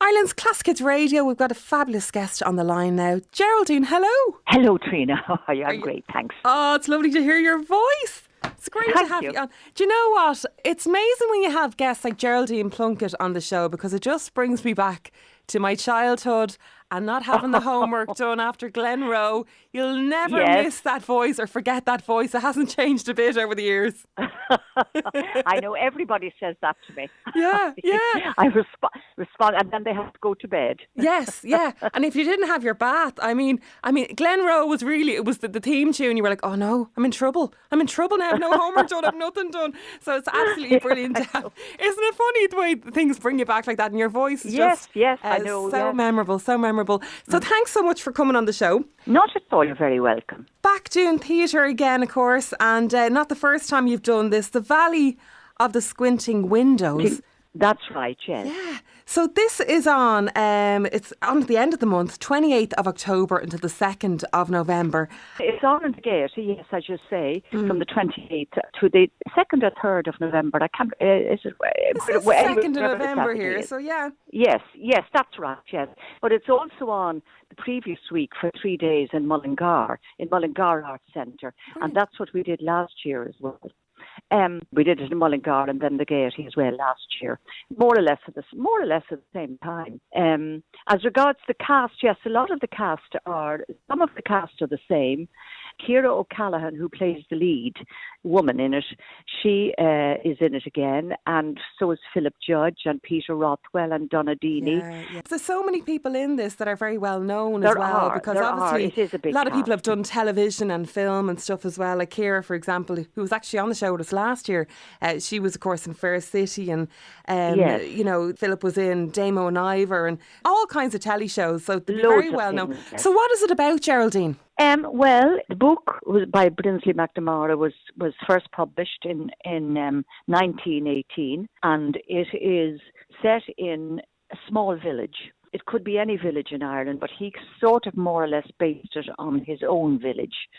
Ireland's Classic Kids Radio. We've got a fabulous guest on the line now. Geraldine, hello. Hello, Trina. How are you? I'm great, thanks. Oh, it's lovely to hear your voice. It's great to have you on. Do you know what? It's amazing when you have guests like Geraldine Plunkett on the show, because it just brings me back to my childhood and not having the homework done after Glenroe. You'll never miss that voice or forget that voice. It hasn't changed a bit over the years. I know everybody says that to me. Yeah. I respond and then they have to go to bed. Yes. And if you didn't have your bath, I mean, Glenroe was really, it was the theme tune. You were like, oh no, I'm in trouble. I'm in trouble now. I have no homework done. I have nothing done. So it's absolutely brilliant. Isn't it funny the way things bring you back like that? And your voice is yes, I know. So memorable. So thanks so much for coming on the show. Not at all. You're very welcome. Back doing theatre again, of course, and not the first time you've done this. The Valley of the Squinting Windows. That's right, yes. Yeah. So this is on, it's on at the end of the month, 28th of October until the 2nd of November. It's on in the Gaiety, yes, as you say, from the 28th to the 2nd or 3rd of November. I can't, is it? It's the 2nd of November here, so yeah. Yes, that's right, yes. But it's also on the previous week for 3 days in Mullingar Arts Centre. And that's what we did last year as well. We did it in Mullingar and then the Gaiety as well last year, more or less at the same time. As regards the cast, yes, some of the cast are the same. Ciara O'Callaghan, who plays the lead woman in it, she is in it again, and so is Philip Judge and Peter Rothwell and Donna Deeney. Yeah. There's so many people in this that are very well known as well, because obviously it is a big lot of cast. people have done television and film and stuff as well. Like Ciara, for example, who was actually on the show with us last year. She was, of course, in Fair City, and you know, Philip was in Damo and Ivor and all kinds of telly shows. So they're very well known. Yes. So what is it about, Geraldine? Well, the book was by Brinsley McNamara was first published in 1918, and it is set in a small village. It could be any village in Ireland, but he sort of more or less based it on his own village.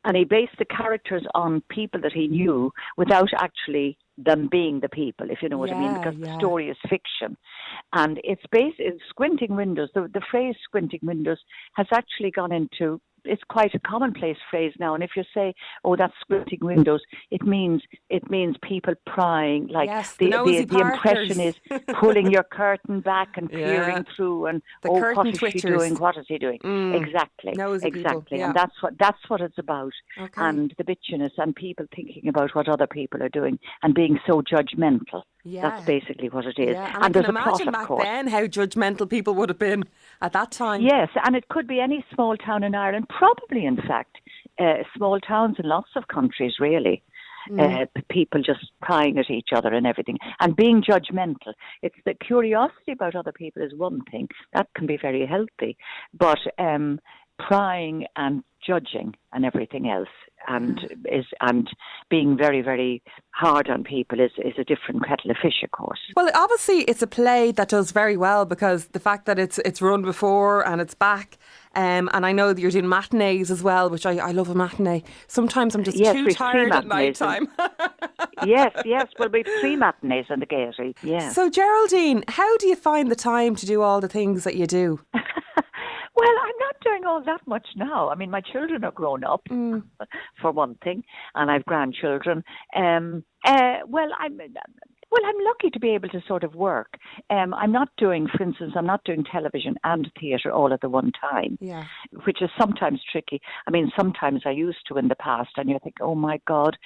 And he based the characters on people that he knew without actually them being the people, if you know what I mean, because the story is fiction. And it's based in Squinting Windows. The phrase Squinting Windows has actually gone into, it's quite a commonplace phrase now. And if you say, oh, that's Squinting Windows, it means people prying, like the impression is pulling your curtain back and peering through and what is she doing? What is he doing? Exactly. And that's what it's about. Okay. And the bitchiness and people thinking about what other people are doing and being so judgmental. Yeah. That's basically what it is. Yeah. And I can imagine back then how judgmental people would have been at that time. Yes, and it could be any small town in Ireland, probably in fact, small towns in lots of countries really. People just prying at each other and everything and being judgmental. It's the curiosity about other people is one thing. That can be very healthy. But prying and judging and everything else and being very, very hard on people is a different kettle of fish, of course. Well, obviously it's a play that does very well because the fact that it's run before and it's back, and I know that you're doing matinees as well, which I love a matinee. Sometimes I'm just too tired at night time. Yes, well we've 3 matinees on the Gaiety, yeah. So Geraldine, how do you find the time to do all the things that you do? Well, I'm not doing all that much now. I mean, my children are grown up, for one thing, and I've grandchildren. I'm lucky to be able to sort of work. I'm not doing television and theatre all at the one time, which is sometimes tricky. I mean, sometimes I used to in the past, and you think, oh my God,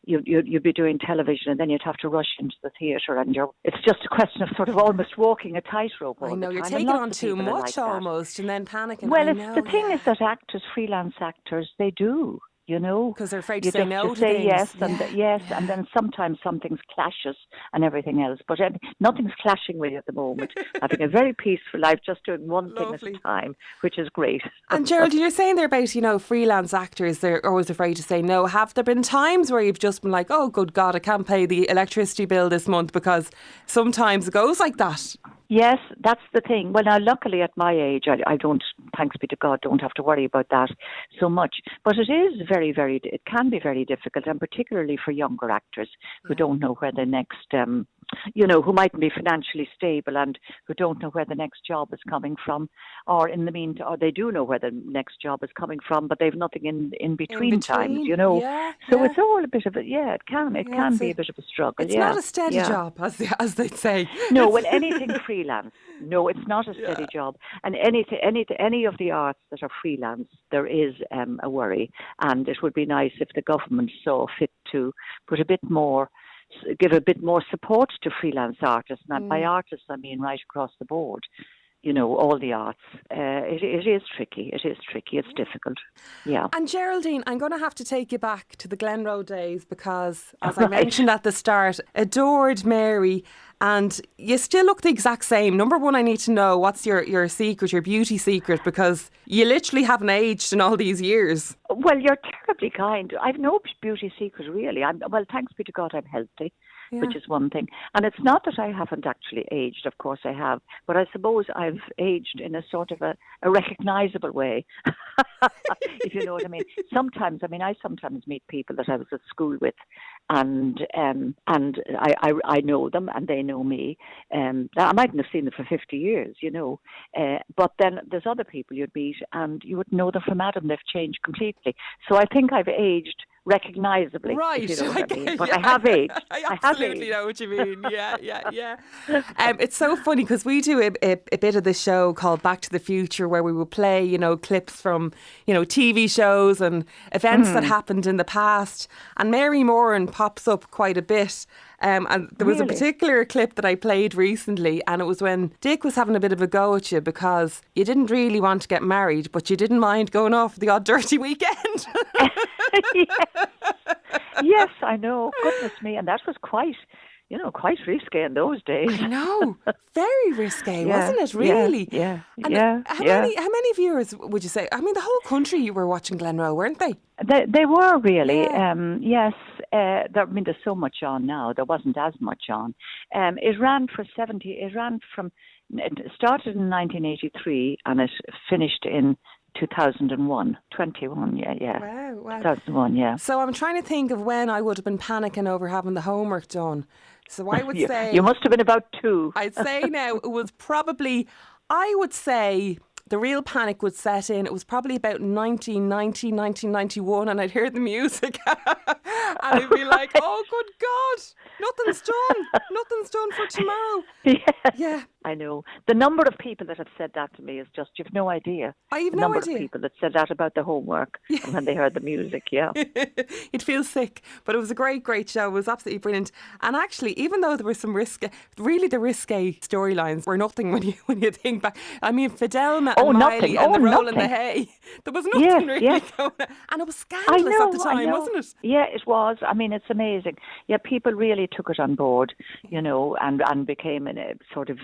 you'd be doing television and then you'd have to rush into the theatre, and it's just a question of sort of almost walking a tightrope all the time. I know, you're taking on too much almost and then panicking. Well, the thing is that freelance actors, they do. You know, because they're afraid to say no to say things. And then sometimes something clashes and everything else. But nothing's clashing with you at the moment. Having a very peaceful life, just doing one thing at a time, which is great. And Geraldine, you're saying there about freelance actors. They're always afraid to say no. Have there been times where you've just been like, oh, good God, I can't pay the electricity bill this month? Because sometimes it goes like that. Yes, that's the thing. Well, now, luckily at my age, I don't, thanks be to God, don't have to worry about that so much. But it is it can be very difficult, and particularly for younger actors who don't know where the next who mightn't be financially stable and who don't know where the next job is coming from, or in the meantime, or they do know where the next job is coming from, but they've nothing in between times, Yeah, So it's all a bit of it can be a bit of a struggle. It's not a steady job, as they'd say. No, well, anything freelance. No, it's not a steady job. And any of the arts that are freelance, there is a worry. And it would be nice if the government saw fit to give a bit more support to freelance artists. And by artists, I mean right across the board. All the arts. It is tricky. It's difficult. Yeah. And Geraldine, I'm going to have to take you back to the Glenroe days because, as I mentioned at the start, adored Mary, and you still look the exact same. Number one, I need to know what's your secret, your beauty secret, because you literally haven't aged in all these years. Well, you're terribly kind. I've no beauty secret, really. Thanks be to God, I'm healthy. Yeah. Which is one thing. And it's not that I haven't actually aged, of course I have, but I suppose I've aged in a sort of a recognisable way, if you know what I mean. I sometimes meet people that I was at school with, and I know them and they know me. I mightn't have seen them for 50 years, but then there's other people you'd meet and you wouldn't know them from Adam. They've changed completely. So I think I've aged recognisably, right? If you know what I mean. But I have aged. I absolutely know what you mean. Yeah. It's so funny because we do a bit of the show called Back to the Future, where we will play, clips from, TV shows and events that happened in the past. And Mary Moran pops up quite a bit. And there was a particular clip that I played recently, and it was when Dick was having a bit of a go at you because you didn't really want to get married, but you didn't mind going off the odd dirty weekend. Yes, I know. Goodness me. And that was quite risque in those days. I know. Very risque, wasn't it, really? Yeah. How many viewers would you say? I mean, the whole country you were watching Glenroe, weren't they? They were really. Yeah. Yes. There's so much on now. There wasn't as much on. It ran for 70. It started in 1983 and it finished in 2001. 21, yeah. Wow. 2001, yeah. So I'm trying to think of when I would have been panicking over having the homework done. So I would say... You must have been about 2. I'd say now it was probably... I would say the real panic would set in. It was probably about 1990, 1991, and I'd hear the music. And I'd be like, oh, good God, nothing's done for tomorrow. Yeah. I know. The number of people that have said that to me is just, you've no idea. I've no idea. The number of people that said that about the homework when they heard the music, You'd feel sick, but it was a great show. It was absolutely brilliant. And actually, even though there were some risky storylines were nothing when you think back. I mean, Fidelma and Miley and the roll in the hay. There was nothing going on. And it was scandalous at the time, wasn't it? Yeah, it was. I mean, it's amazing. Yeah, people really took it on board, and became in a sort of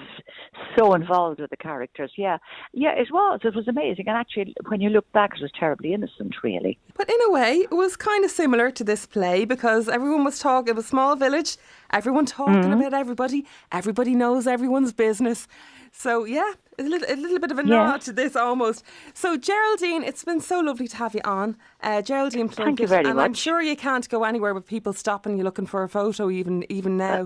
so involved with the characters. Yeah, it was. It was amazing. And actually, when you look back, it was terribly innocent, really. But in a way, it was kind of similar to this play because everyone was talking. It was a small village. Everyone talking about everybody. Everybody knows everyone's business. So, yeah, a little bit of a nod to this almost. So, Geraldine, it's been so lovely to have you on. Geraldine Plunkett. Thank you very much. I'm sure you can't go anywhere with people stopping you looking for a photo even now.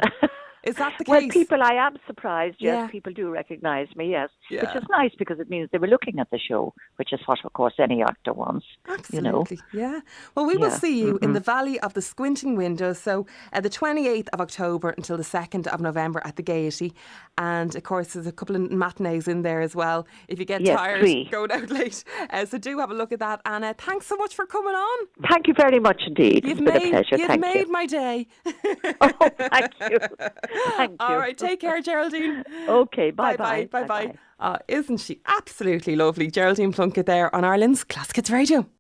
Is that the case? Well, people, I am surprised. Yes, people do recognise me, yes. Which is nice because it means they were looking at the show, which is what, of course, any actor wants. Absolutely, yeah. Well, we will see you in the Valley of the Squinting Windows. So the 28th of October until the 2nd of November at the Gaiety. And, of course, there's a couple of matinees in there as well. If you get tired, 3. going out late. So do have a look at that. And thanks so much for coming on. Thank you very much indeed. It's been a pleasure. You've made my day. Oh, thank you. Thank you. All right, take care, Geraldine. Okay, bye-bye. Bye-bye. Isn't she absolutely lovely? Geraldine Plunkett there on Ireland's Classic Hits Radio.